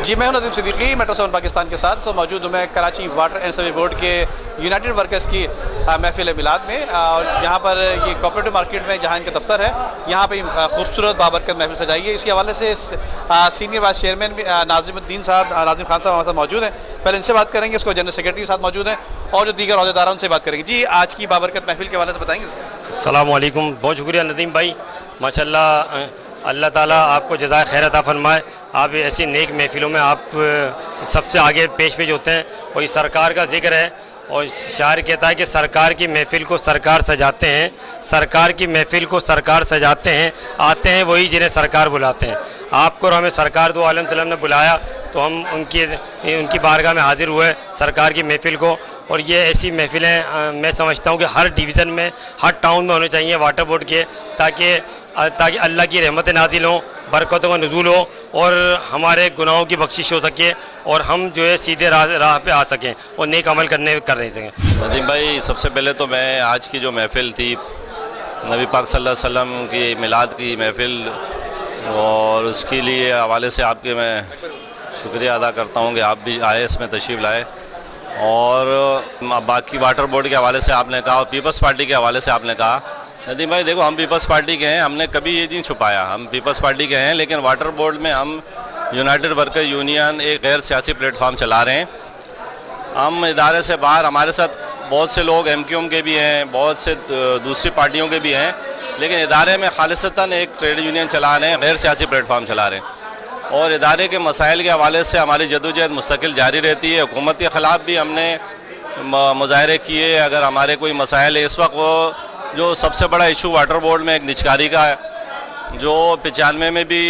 جی میں ہوں ندیم صدیقی میٹرو 7 پاکستان کے ساتھ موجود ہوں میں Karachi water and sewage board کے یونائٹڈ ورکرز کی محفل میلاد میں، اور یہاں پر یہ کوآپریٹو مارکیٹ میں جہاں ان کا دفتر ہے، یہاں پہ خوبصورت بابرکت محفل سجائی ہے۔ اس کے حوالے سے سینئر وائس چیئرمین ناظم خان صاحب ہمارے ساتھ موجود ہیں، پہلے ان سے بات کریں گے، اس کو جنرل سیکرٹری کے ساتھ موجود ہیں اور جو دیگر عہدیدار ہیں ان سے بات کریں گے۔ جی آج کی بابرکت محفل کے حوالے سے بتائیں گے؟ السلام علیکم، بہت شکریہ ندیم بھائی، ماشاءاللہ اللہ تعالیٰ آپ کو جزائے خیر عطا فرمائے۔ آپ ایسی نیک محفلوں میں آپ سب سے آگے پیش ہوتے ہیں، اور یہ سرکار کا ذکر ہے، اور شاعر کہتا ہے کہ سرکار کی محفل کو سرکار سجاتے ہیں، سرکار کی محفل کو سرکار سجاتے ہیں، آتے ہیں وہی جنہیں سرکار بلاتے ہیں۔ آپ کو اور ہمیں سرکار دو عالم وسلم نے بلایا تو ہم ان کی بارگاہ میں حاضر ہوئے سرکار کی محفل کو، اور یہ ایسی محفلیں میں سمجھتا ہوں کہ ہر ڈویژن میں، ہر ٹاؤن میں ہونے چاہیے واٹر بورڈ کے، تاکہ اللہ کی رحمت نازل ہوں، برکتوں کا نزول ہو، اور ہمارے گناہوں کی بخشش ہو سکے، اور ہم جو ہے سیدھے راہ پہ آ سکیں اور نیک عمل کر نہیں سکیں۔ ندیم بھائی، سب سے پہلے تو میں آج کی جو محفل تھی نبی پاک صلی اللہ علیہ وسلم کی میلاد کی محفل، اور اس کے لیے حوالے سے آپ کے میں شکریہ ادا کرتا ہوں کہ آپ بھی آئے، اس میں تشریف لائے، اور باقی واٹر بورڈ کے حوالے سے آپ نے کہا اور پیپلز پارٹی کے حوالے سے آپ نے کہا۔ ندیم بھائی دیکھو، ہم پیپلز پارٹی کے ہیں، ہم نے کبھی یہ نہیں چھپایا، ہم پیپلز پارٹی کے ہیں، لیکن واٹر بورڈ میں ہم یونائٹڈ ورکر یونین ایک غیر سیاسی پلیٹ فارم چلا رہے ہیں۔ ہم ادارے سے باہر، ہمارے ساتھ بہت سے لوگ ایم کیو ایم کے بھی ہیں، بہت سے دوسری پارٹیوں کے بھی ہیں، لیکن ادارے میں خالصتاً ایک ٹریڈ یونین چلا رہے ہیں، غیر سیاسی پلیٹ فارم چلا رہے ہیں، اور ادارے کے مسائل کے حوالے سے ہماری جدوجہد مستقل جاری رہتی ہے۔ حکومت کے خلاف بھی ہم نے مظاہرے کیے، اگر ہمارے کوئی مسائل ہے۔ اس وقت وہ جو سب سے بڑا ایشو واٹر بورڈ میں ایک نجکاری کا ہے، جو 95 میں بھی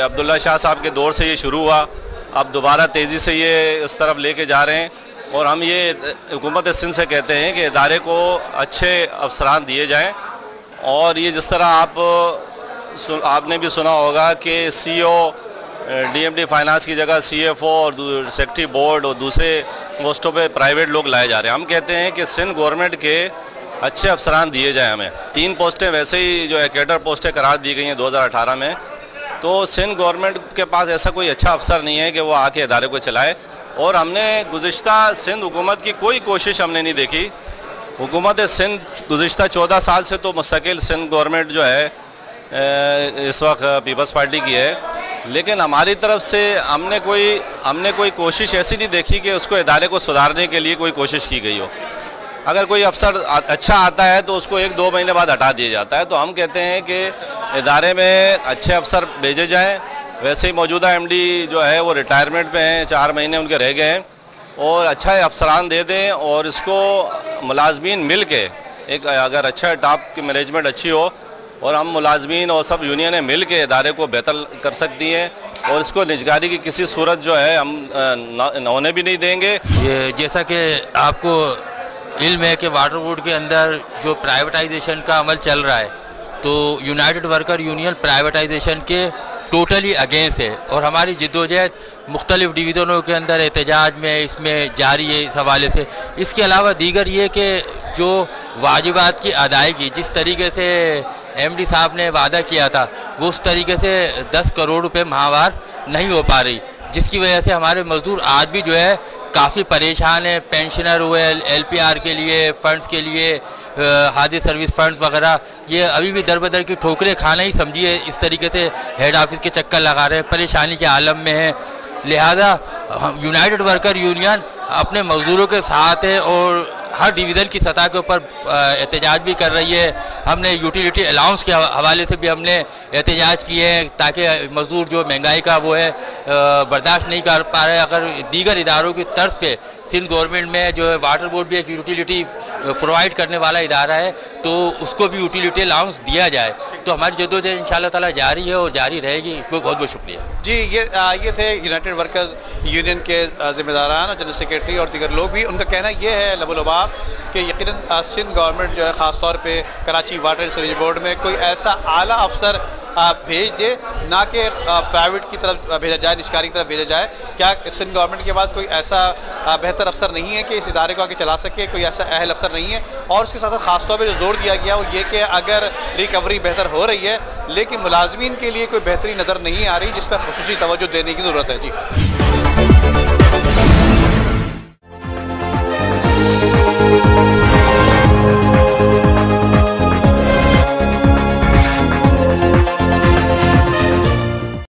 عبداللہ شاہ صاحب کے دور سے یہ شروع ہوا، اب دوبارہ تیزی سے یہ اس طرف لے کے جا رہے ہیں، اور ہم یہ حکومت سندھ سے کہتے ہیں کہ ادارے کو اچھے افسران دیے جائیں، اور یہ جس طرح آپ نے بھی سنا ہوگا کہ C O D M D finance کی جگہ سی ایف او اور سیکٹری بورڈ اور دوسرے پوسٹوں پہ پرائیویٹ لوگ لائے جا رہے ہیں۔ ہم کہتے ہیں کہ سندھ گورنمنٹ کے اچھے افسران دیے جائیں ہمیں۔ 3 پوسٹیں ویسے ہی جو ہے کیڈر پوسٹیں قرار دی گئی ہیں 2018 میں، تو سندھ گورنمنٹ کے پاس ایسا کوئی اچھا افسر نہیں ہے کہ وہ آ کے ادارے کو چلائے، اور ہم نے گزشتہ سندھ حکومت کی کوئی کوشش ہم نے نہیں دیکھی۔ حکومت سندھ گزشتہ 14 سال سے تو مستقل سندھ گورنمنٹ جو ہے اس وقت پیپلز پارٹی کی ہے، لیکن ہماری طرف سے ہم نے کوئی کوشش ایسی نہیں دیکھی کہ اس کو ادارے کو سدھارنے کے لیے کوئی کوشش کی گئی ہو۔ اگر کوئی افسر اچھا آتا ہے تو اس کو 1-2 مہینے بعد ہٹا دیا جاتا ہے، تو ہم کہتے ہیں کہ ادارے میں اچھے افسر بھیجے جائیں۔ ویسے ہی موجودہ ایم ڈی جو ہے وہ ریٹائرمنٹ پہ ہیں، 4 مہینے ان کے رہ گئے ہیں، اور اچھا افسران دے دیں، اور اس کو ملازمین مل کے ایک اگر اچھا ٹاپ کی مینجمنٹ اچھی ہو، اور ہم ملازمین اور سب یونینیں مل کے ادارے کو بہتر کر سکتی ہیں، اور اس کو نجکاری کی کسی صورت جو ہے ہم ہونے بھی نہیں دیں گے۔ جیسا کہ آپ کو علم ہے کہ واٹر بورڈ کے اندر جو پرائیویٹائزیشن کا عمل چل رہا ہے، تو یونائٹڈ ورکر یونین پرائیویٹائزیشن کے ٹوٹلی اگینسٹ ہے، اور ہماری جدوجہد مختلف ڈویژنوں کے اندر احتجاج میں اس میں جاری ہے اس حوالے سے۔ اس کے علاوہ دیگر یہ کہ جو واجبات کی ادائیگی جس طریقے سے ایم ڈی صاحب نے وعدہ کیا تھا، وہ اس طریقے سے 10 کروڑ روپے ماہوار نہیں ہو پا رہی، جس کی وجہ سے ہمارے مزدور آج بھی جو ہے کافی پریشان ہیں۔ پینشنر ہوئے، ایل پی آر کے لیے، فنڈز کے لیے، حادث سروس فنڈز وغیرہ، یہ ابھی بھی در بدر کی ٹھوکریں کھانا ہی سمجھیے، اس طریقے سے ہیڈ آفس کے چکر لگا رہے ہیں، پریشانی کے عالم میں ہیں۔ لہذا یونائٹڈ ورکر یونین اپنے مزدوروں کے ساتھ ہے، اور ہر ڈویژن کی سطح کے اوپر احتجاج بھی کر رہی ہے۔ ہم نے یوٹیلیٹی الاؤنس کے حوالے سے بھی ہم نے احتجاج کیے ہیں، تاکہ مزدور جو مہنگائی کا وہ ہے برداشت نہیں کر پا رہے۔ اگر دیگر اداروں کی طرز پہ سندھ گورنمنٹ میں جو ہے واٹر بورڈ بھی ایک یوٹیلیٹی پرووائڈ کرنے والا ادارہ ہے، تو اس کو بھی یوٹیلیٹی الاؤنس دیا جائے، تو ہماری جدوجہد انشاءاللہ تعالیٰ جاری ہے اور جاری رہے گی۔ بہت بہت شکریہ۔ جی یہ تھے یونائٹڈ ورکرز یونین کے ذمہ داران اور جنرل سیکرٹری اور دیگر لوگ بھی۔ ان کا کہنا یہ ہے لب و لباب کہ یقیناً سندھ گورنمنٹ جو ہے خاص طور پہ Karachi water and sewage board میں کوئی ایسا اعلیٰ افسر بھیج دے، نہ کہ پرائیویٹ کی طرف بھیجا جائے، نجکاری کی طرف بھیجا جائے۔ کیا سندھ گورنمنٹ کے پاس کوئی ایسا بہتر افسر نہیں ہے کہ اس ادارے کو آگے چلا سکے؟ کوئی ایسا اہل افسر نہیں ہے؟ اور اس کے ساتھ خاص طور پہ جو زور دیا گیا وہ یہ کہ اگر ریکوری بہتر ہو رہی ہے، لیکن ملازمین کے لیے کوئی بہتری نظر نہیں آ رہی، جس پر خصوصی توجہ دینے کی ضرورت ہے۔ جی ہے.